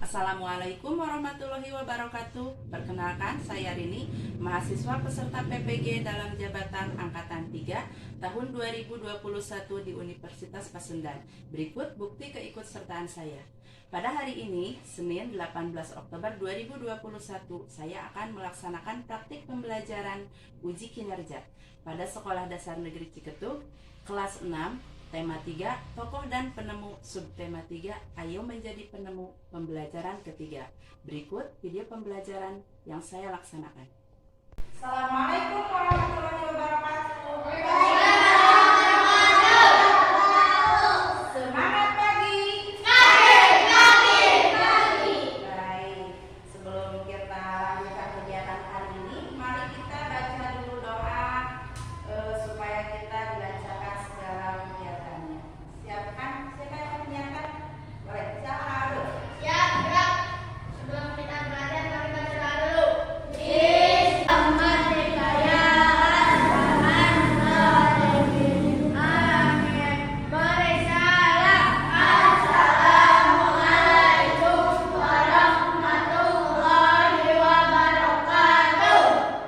Assalamualaikum warahmatullahi wabarakatuh. Perkenalkan, saya Rini, mahasiswa peserta PPG dalam jabatan Angkatan 3 tahun 2021 di Universitas Pasundan. Berikut bukti keikutsertaan saya. Pada hari ini, Senin 18 Oktober 2021, saya akan melaksanakan praktik pembelajaran uji kinerja pada Sekolah Dasar Negeri Ciketuk, kelas 6, tema 3, tokoh dan penemu. Subtema 3, ayo menjadi penemu, pembelajaran ketiga. Berikut video pembelajaran yang saya laksanakan. Assalamualaikum warahmatullahi wabarakatuh. Semangat pagi. Baik, sebelum kita lanjutkan kegiatan hari ini, mari kita baca dulu doa supaya kita dilancarkan segala kegiatannya. Siapkan, siapa yang menyiapkan? Boleh, siapa dulu? Siap, gerak. Sebelum kita belajar, mari baca doa dulu.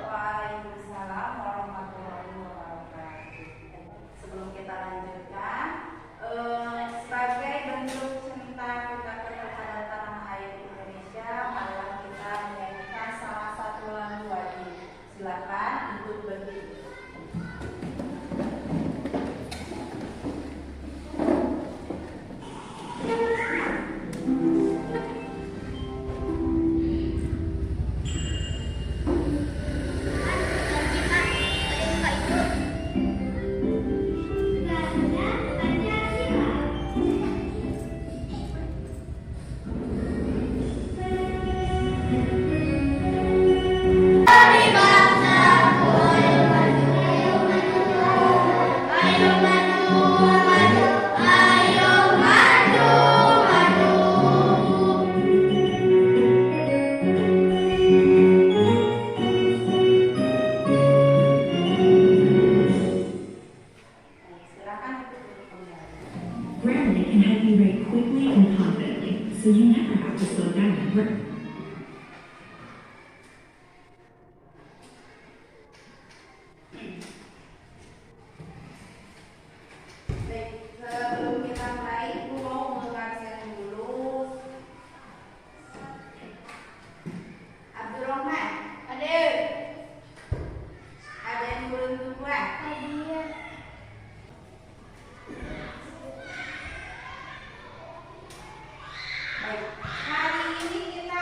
Waalaikumsalam warahmatullahi wabarakatuh. Sebelum kita lanjutkan, sebagai bentuk cinta kita kepada tanah air Indonesia, marilah kita menyanyikan salah satu lagu wajib. Silakan untuk berdiri. Silakan untuk duduk kembali. Grammarly can help you write quickly and confidently, so you never have to slow down at work. Baik, sebelum kita mulai, Ibu mau mengajarkan dulu. Abdurrahman, Hadir. ada yang belum buat? Hadir. Baik, hari ini kita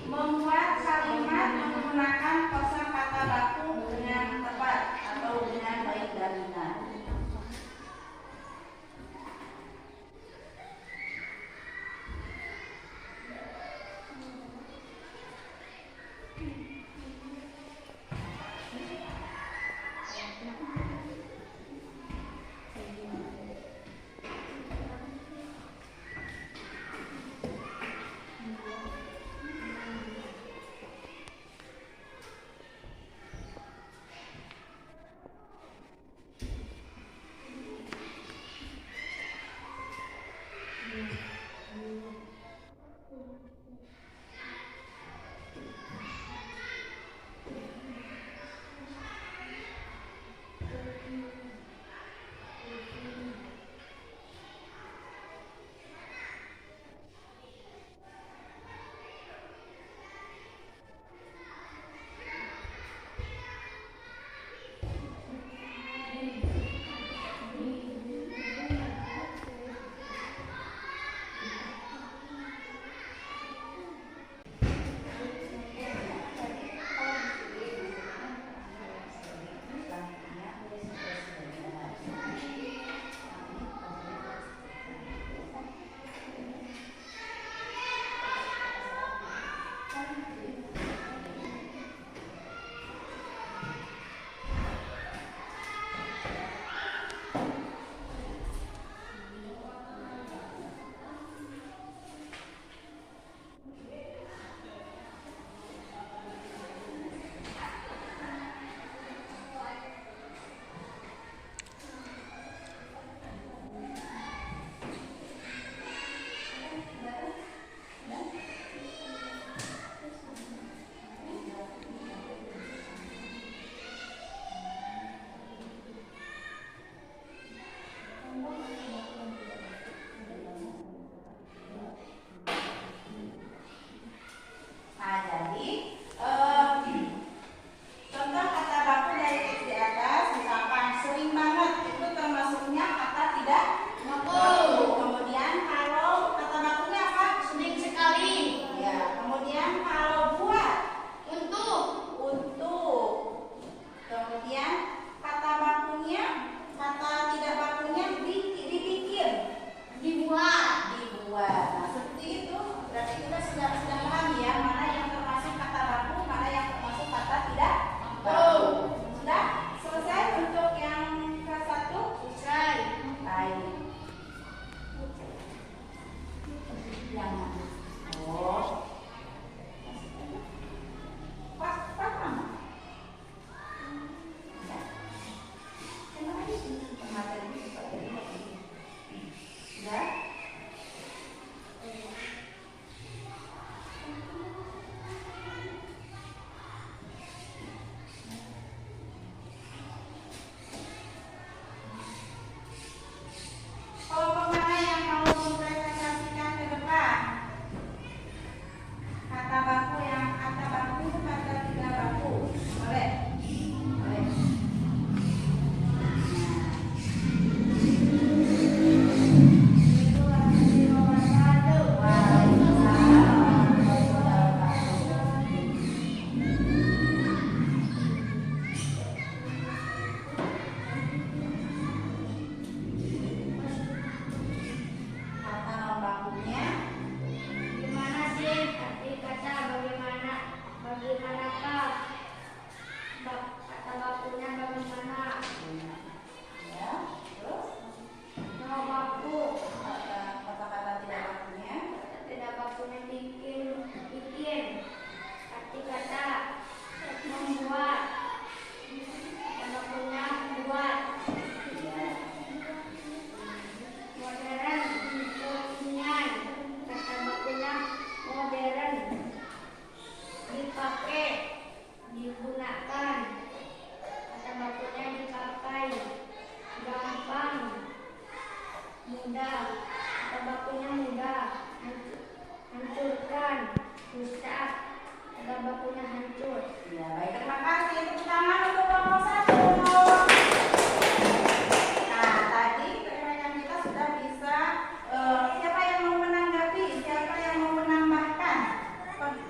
membuat kalimat menggunakan kosakata baku dengan tepat atau dengan baik dan benar.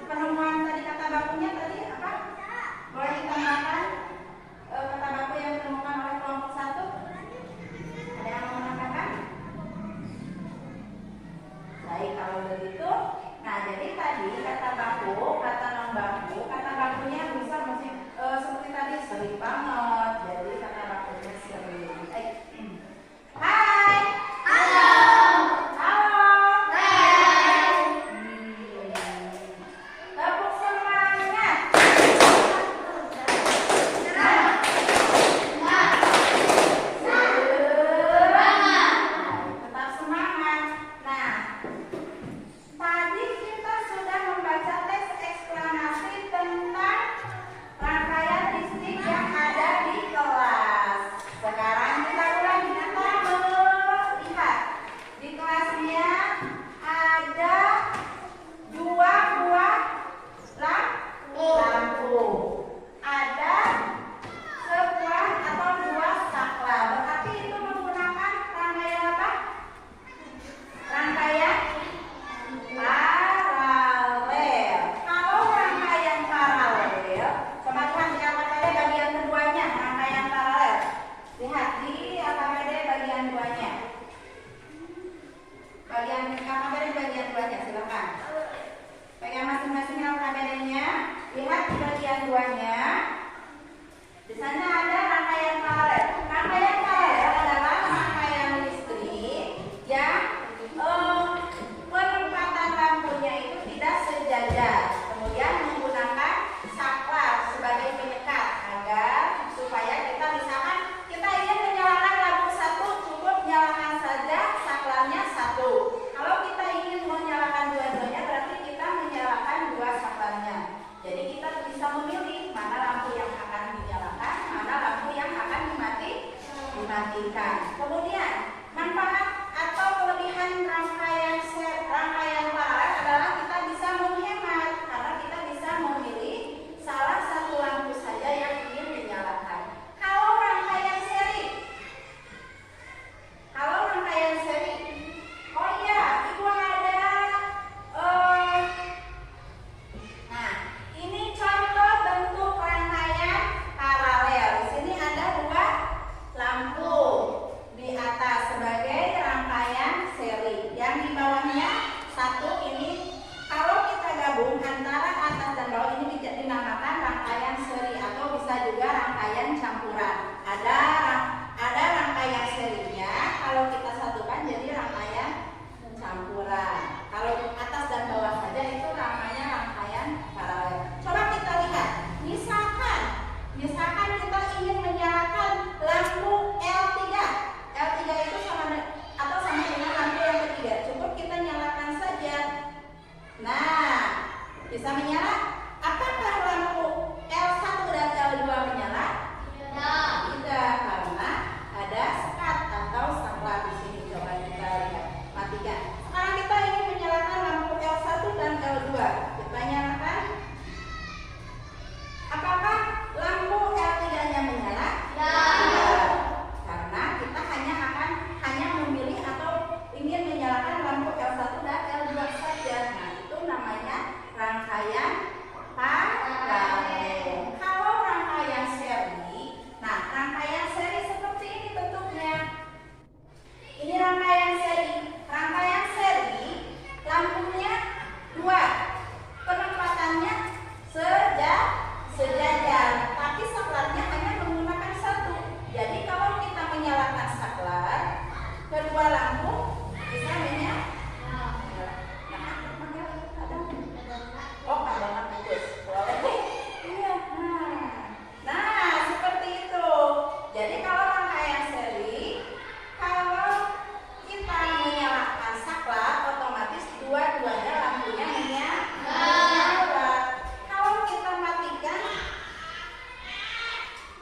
penemuan duanya, di sana ada rangkaian paralel. Rangkaian paralel adalah rangkaian listrik yang penempatan lampunya itu tidak sejajar. Kemudian menggunakan saklar sebagai penyekat agar supaya kita misalkan kita ingin menyalakan lampu satu, cukup nyalakan saja saklarnya satu. Kalau kita ingin menyalakan dua-duanya berarti kita menyalakan dua saklarnya. Jadi kita bisa memilih mana lampu yang akan dinyalakan, mana lampu yang akan dimatikan. Kemudian manfaat atau kelebihan rangkaian paralel adalah kita bisa menghemat karena kita bisa memilih salah satu lampu saja yang ingin dinyalakan. Kalau rangkaian seri, oh iya, ibu ada. Nah, ini contoh bentuk rangkaian paralel. Di sini ada dua lampu di atas sebagai rangkaian seri. Yang di bawahnya satu ini. Kalau kita gabung antara atas dan bawah ini dinamakan rangkaian seri atau bisa juga rangkaian campuran. Ada rangkaian serinya. Kalau kita satukan jadi rangkaian campuran. Kalau atas dan bawah saja itu namanya rangkaian paralel. Coba kita lihat. Misalkan kita ingin menyalakan lampu L3. L3 itu sama dengan lampu yang ketiga. Cukup kita nyalakan saja. Nah, bisa menyala. Apakah lampu L1 dan L2 menyala? Tidak, karena ada sekat atau saklar di sini. Coba kita lihat. Matikan. Sekarang kita ingin menyalakan lampu L1 dan L2. Kita nyalakan. Apakah lampu L3-nya menyala? Tidak. Karena kita hanya memilih atau ingin menyalakan lampu L1 dan L2 saja. Nah, itu namanya rangkaian paralel. Kalau rangkaian seri, rangkaian seri seperti ini bentuknya. Ini rangkaian seri. Rangkaian seri lampunya dua, penempatannya sejajar, tapi saklarnya hanya menggunakan satu. Jadi kalau kita menyalakan saklar, kedua lampu bisa menyala. Oh, kadang putus. Iya. Nah, seperti itu. Jadi kalau rangkaian seri, kalau kita menyalakan saklar, otomatis dua-duanya lampunya menyala. Kalau kita matikan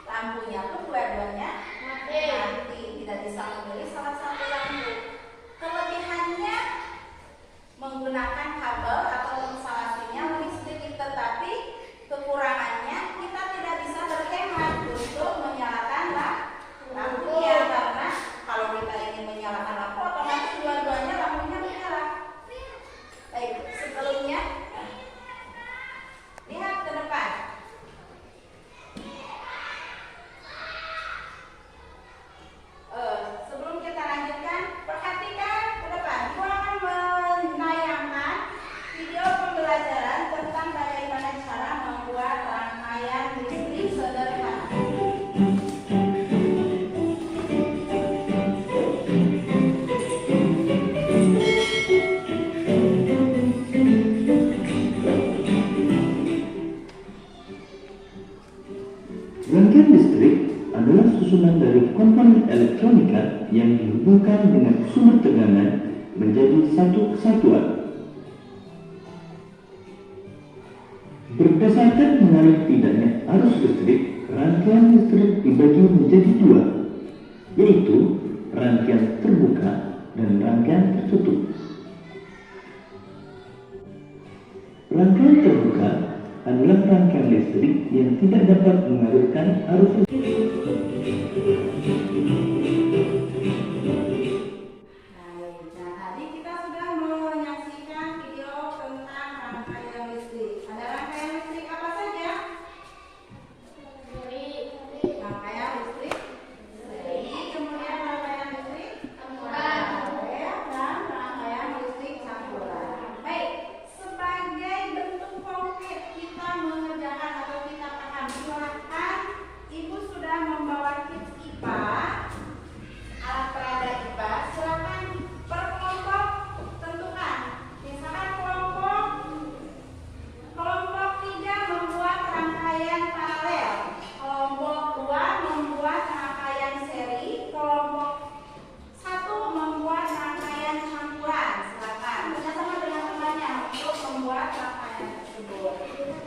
lampunya tuh dua-duanya mati, tidak bisa memilih salah satu lampu. Kelebihannya menggunakan kabel atau instalasinya listrik, tetapi kekurangannya kita tidak bisa berhemat untuk menyalakan lampunya karena kalau kita ingin menyalakan lampu otomatis dua-duanya lampunya menyala. Baik, sebelumnya lihat ke depan. Sebelum kita lanjutkan, perhatikan ke depan. Ibu akan menayangkan video pembelajaran tentang bagaimana cara membuat rangkaian listrik sederhana. Rangkaian listrik adalah susunan dari komponen elektronika yang dihubungkan dengan sumber tegangan menjadi satu kesatuan. Berdasarkan mengalir tidaknya arus listrik, rangkaian listrik dibagi menjadi dua, yaitu rangkaian terbuka dan rangkaian tertutup. Rangkaian terbuka adalah rangkaian listrik yang tidak dapat mengalirkan arus listrik. Nah, tadi kita sudah menyaksikan video tentang rangkaian listrik. Ada rangkaian listrik apa saja? Rangkaian listrik seri, kemudian rangkaian listrik paralel, dan rangkaian listrik campuran. Baik, sebagai bentuk konkret kita mengerjakan atau kita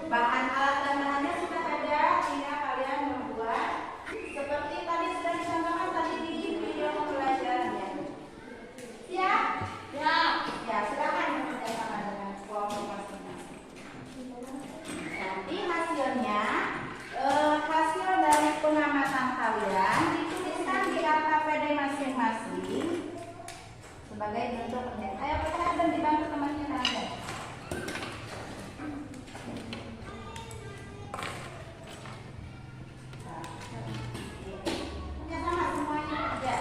Bahan alat dan bahannya sudah ada, tinggal kalian membuat seperti tadi sudah dicontohkan tadi di video pembelajarannya. Siap? Ya. Ya, silakan bekerja sama dengan kelompok masing-masing. Nanti hasilnya, hasil dari pengamatan kalian dituliskan di KKPD masing-masing sebagai bentuk penelitian. Ayo kita dan dibantu temannya Anda. Sama semuanya kerja.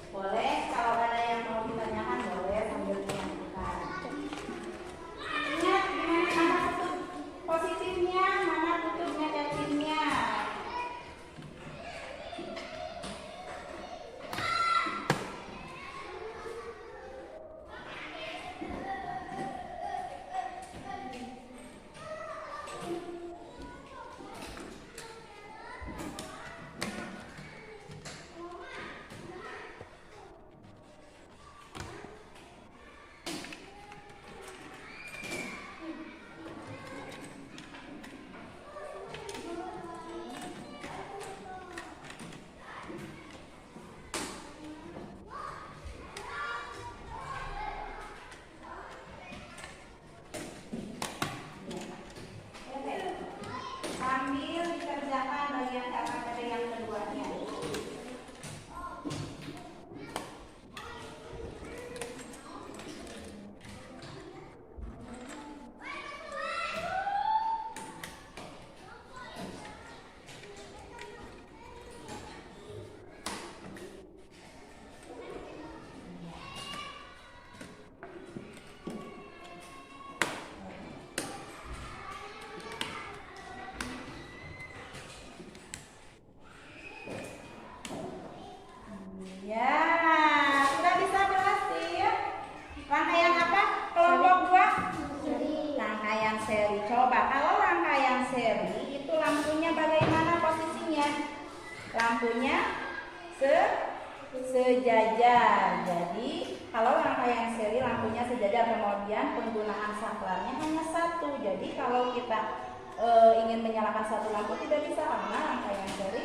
Boleh kalau ada yang mau ditanyakan boleh sambil menyampaikan. Ingat gimana tutup positifnya, mana tutup negatifnya. Sambil dikerjakan bagian KKPD yang keduanya. Ya, sudah bisa berhasil. Rangkaian apa? Kelompok 2? Rangkaian seri. Coba kalau rangkaian seri itu lampunya bagaimana posisinya? Lampunya sejajar. Jadi kalau rangkaian seri lampunya sejajar, kemudian penggunaan saklarnya hanya satu. Jadi kalau kita ingin menyalakan satu lampu tidak bisa karena rangkaian seri.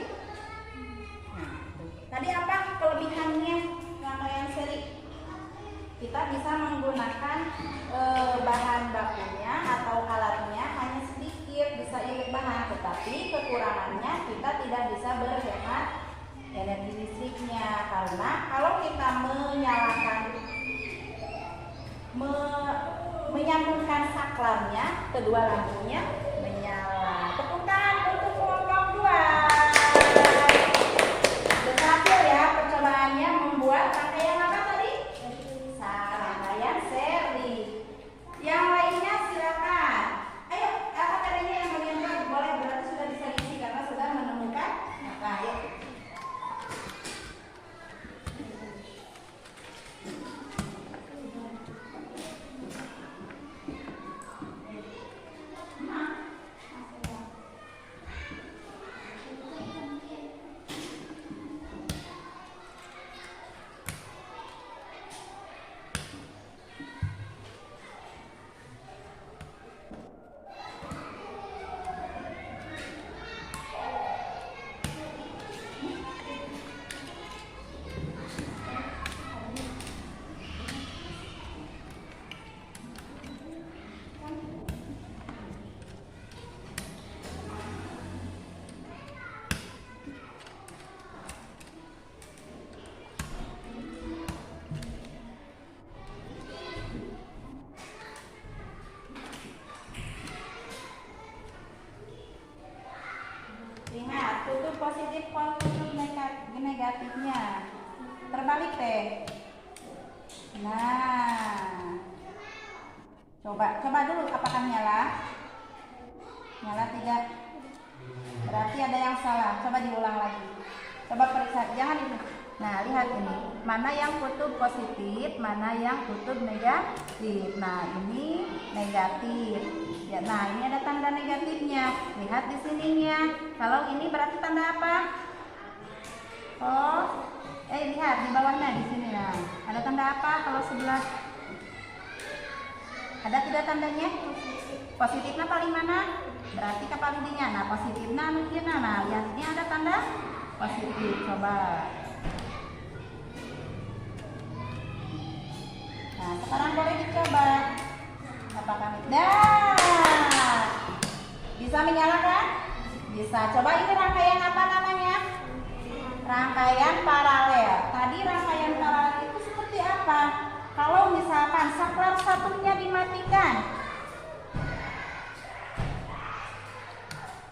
Tadi apa kelebihannya rangkaian seri? Kita bisa menggunakan bahan bakunya atau alatnya hanya sedikit, bisa irit bahan, tetapi kekurangannya kita tidak bisa berhemat energi listriknya karena kalau kita menyambungkan saklarnya, kedua lampunya menyala. Tepuk tangan untuk kelompok 2. Berhasil ya percobaannya membuat rangkaian apa tadi? Rangkaian seri. Yang lainnya silakan. Ayo, apa tadinya yang bagian dua boleh, berarti sudah bisa diisi karena sudah menemukan. Nah, ayo. Ingat, tutup positif, tutup negatifnya. Terbalik teh. Nah, coba dulu apakah nyala? Nyala tidak? Berarti ada yang salah. Coba diulang lagi. Coba periksa, jangan itu. Nah, lihat ini. Mana yang kutub positif, mana yang kutub negatif. Nah, ini negatif. Ya, nah, ini ada tanda negatifnya. Lihat di sininya. Kalau ini berarti tanda apa? Oh, lihat di bawahnya di sini. Nah, ada tanda sebelah. Ada tidak tandanya? Positifnya paling mana? Berarti ke paling dingin. Nah, positifnya mungkin. Nah, yang ini ada tanda positif. Coba. Nah, sekarang boleh dicoba. Apakah nah, bisa menyalakan? Bisa. Coba ini rangkaian apa namanya? Rangkaian paralel. Tadi rangkaian paralel itu seperti apa? Kalau misalkan saklar satunya dimatikan,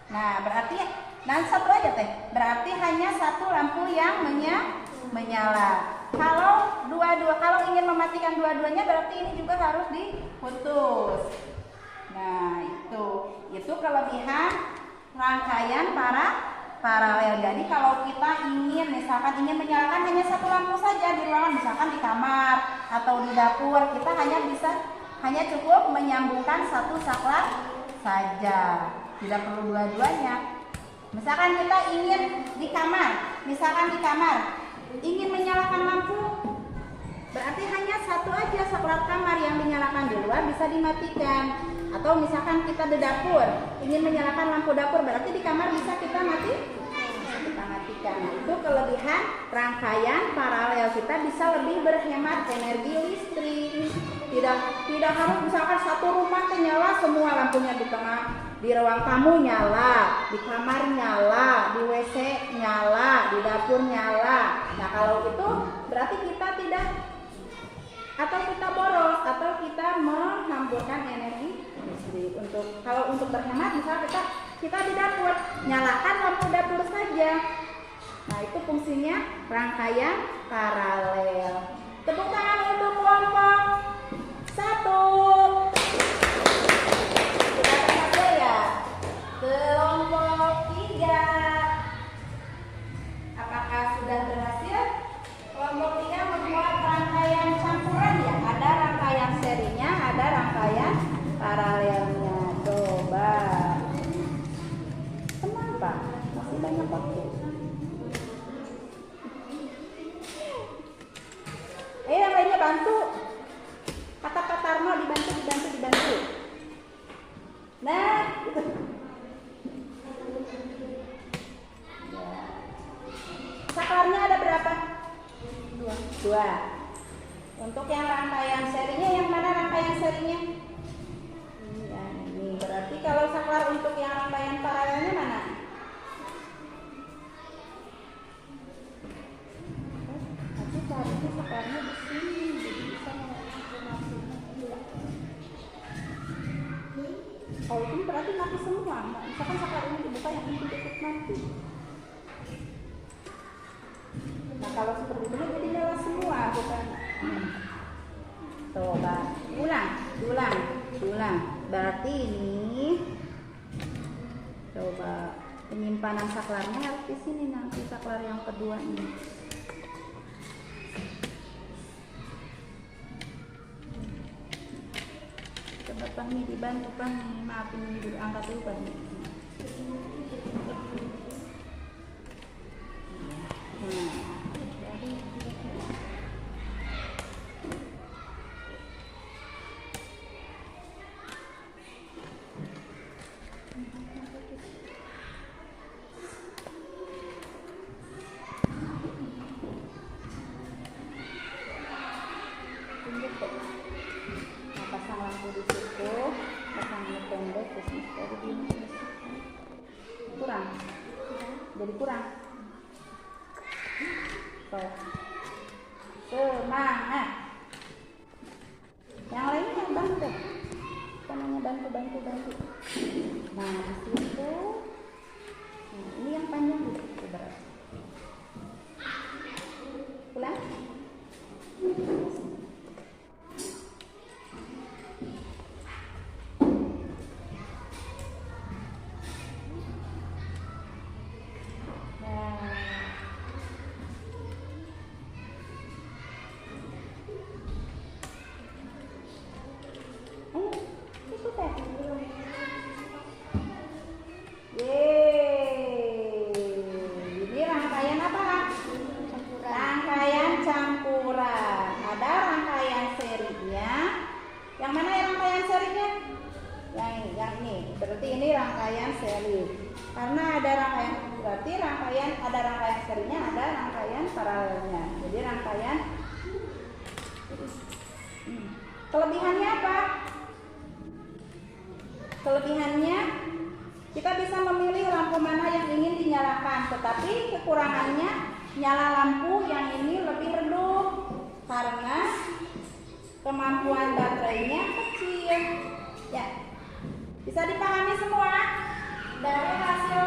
nah berarti satu aja teh. Berarti hanya satu lampu yang menyala. Kalau kalau ingin mematikan dua-duanya, berarti ini juga harus diputus. Nah itu kelebihan rangkaian paralel. Jadi kalau kita misalkan ingin menyalakan hanya satu lampu saja di ruangan, misalkan di kamar atau di dapur, kita hanya cukup menyambungkan satu saklar saja, tidak perlu dua-duanya. Misalkan kita ingin di kamar, ingin menyalakan lampu, berarti hanya satu aja saklar kamar yang dinyalakan, di luar bisa dimatikan. Atau misalkan kita di dapur ingin menyalakan lampu dapur, berarti di kamar bisa kita matikan. Nah, itu kelebihan rangkaian paralel. Kita bisa lebih berhemat energi listrik. Tidak harus misalkan satu rumah nyala semua lampunya di tengah, di ruang tamu nyala, di kamar nyala, di WC nyala, di dapur nyala. Nah, kalau itu berarti kita tidak, atau kita boros, atau kita menghamburkan energi listrik. Kalau untuk berhemat, misalnya kita di dapur, nyalakan lampu dapur saja. Nah, itu fungsinya rangkaian paralel. Tepuk tangan untuk kelompok 1. Kita saja ya. Kelompok 3. Apakah sudah berhasil? Kelompok 3 membuat rangkaian campuran ya. Ada rangkaian serinya, ada rangkaian paralelnya. Coba. Kenapa? Masih banyak waktu. Yang lainnya bantu. Kata Tarno dibantu. Nah, gitu. Ya. Saklarnya ada berapa? 2. Untuk yang rangkaian serinya, yang mana rangkaian serinya? Ya, ini berarti kalau saklar untuk yang rangkaian paralelnya mana? Nanti carinya saklarnya di sini, jadi bisa kalau ini berarti mati semua. Misalkan saklar ini dibuka, yang ini tutup mati. Nah, kalau seperti ini jadi nyala semua, bukan? Coba ulang. Berarti ini coba penyimpanan saklarnya harus di sini, nanti saklar yang kedua ini. Coba Fahmi dibantu Fahmi, maaf ini diangkat dulu Fahmi. Pasang lampu di situ, pasang ini pendek, terus dari ini kurang, jadi kurang. Tuh, semangat. Yang lainnya bantu, namanya bantu. Nah, di situ, nah, ini yang panjang gitu berarti. Pulang. rangkaian seri. Karena ada rangkaian, berarti ada rangkaian serinya, ada rangkaian paralelnya. Jadi rangkaian. Kelebihannya apa? Kelebihannya kita bisa memilih lampu mana yang ingin dinyalakan, tetapi kekurangannya nyala lampu yang ini lebih redup karena kemampuan baterainya kecil. Ya, bisa dipahami semua dari hasil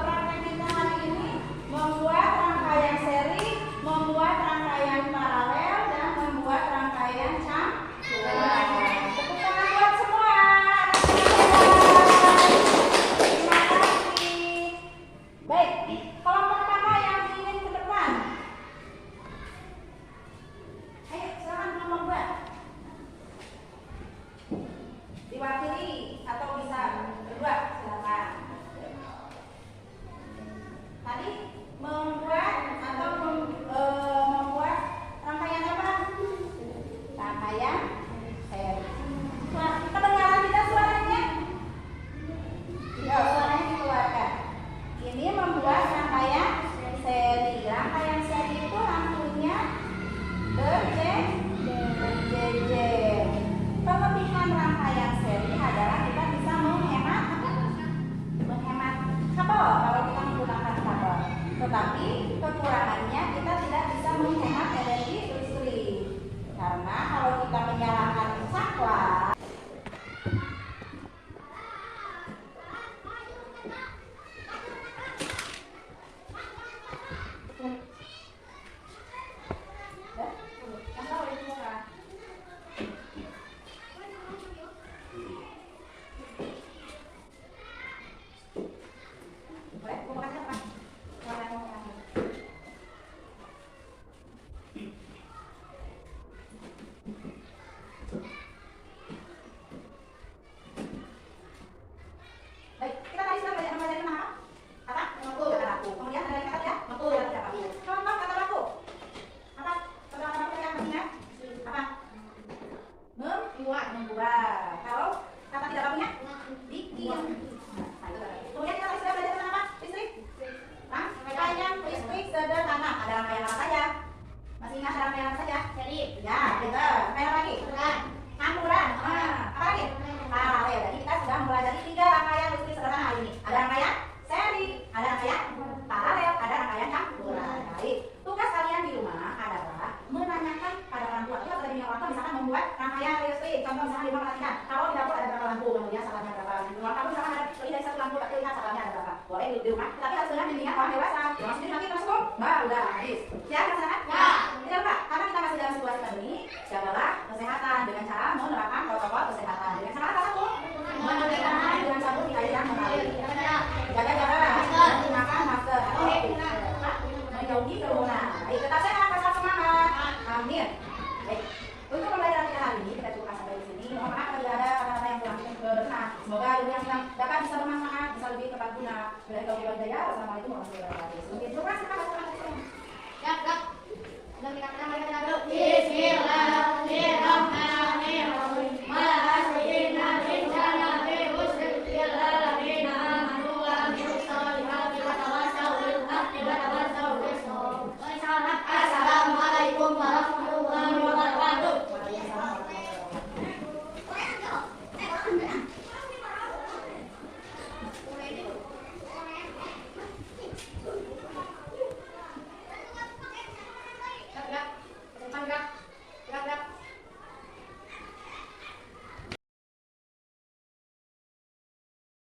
praktek kita hari ini, membuat rangkaian seri, membuat rangkaian paralel, dan membuat rangkaian campuran. Tepuk tangan buat semua. Terima kasih. Baik, kelompok mana yang ingin ke depan? Ayo, silakan kelompok 2. Diwakili atau bisa berdua, silakan. Tadi membuat atau membuat rangkaian apa? Rangkaian seri. Kedengaran kita suaranya? Ya, suaranya dikeluarkan. Ini membuat rangkaian seri. Rangkaian seri itu lampunya berjejer. Kelebihan rangkaian seri adalah kita bisa menghemat kabel kalau kita menggunakan kabel. Tetapi kekurangannya kita tidak bisa menghemat energi listrik. Karena kalau kita menyalakan saklar, baik, kita tadi sudah belajar mempelajari tentang apa? Kata laku. Kemudian ada kata ya, laku dan tidak laku. Contoh kata laku. Apa? Kata laku yang artinya apa? Membuat. Kalau kata tidak lakunya bikin. Nah, itu tadi. Kemudian kita tadi sudah belajar tentang apa? Listrik. Rangkaian listrik sederhana. Ada rangkaian apa saja? Masih ingat ada rangkaian apa saja? Seri. Ya, gitu. Rangkaian apa lagi? Campuran. Apa lagi? Paralel. Jadi kita sudah mempelajari 3 rangkaian listrik sederhana hari ini. Ada rangkaian seri, ada rangkaian paralel, ada rangkaian campuran. Baik. Tugas kalian di rumah adalah menanyakan pada orang tua. Kita tadi orang tua misalkan membuat rangkaian listrik. Contoh misalkan di rumah perhatikan, kalau di dapur ada berapa lampu, kemudian salarnya berapa. Di rumah kamu misalkan ada lebih dari 1 lampu, tapi lihat salarnya ada berapa. Boleh di rumah, tapi harus dengan bimbingan orang dewasa. Jangan sendiri nanti tersebut. Udah habis. Silakan silakan. Ya. Tidak lupa, karena kita masih dalam situasi pandemi, jagalah kesehatan dengan cara menerapkan protokol kesehatan. Dengan cara apa satu? Mencuci tangan dengan sabun di air yang mengalir. Jaga jarak, menggunakan masker atau menjauhi kerumunan. Baik, tetap sehat, tetap semangat. Amin. Baik, untuk pembelajaran kita hari ini kita cukupkan sampai di sini. Mohon maaf apabila ada kata-kata yang kurang berkenan. Semoga ilmu yang dapat bisa bermanfaat, bisa lebih tepat guna. Bila kau hidayah, wassalamualaikum warahmatullahi wabarakatuh.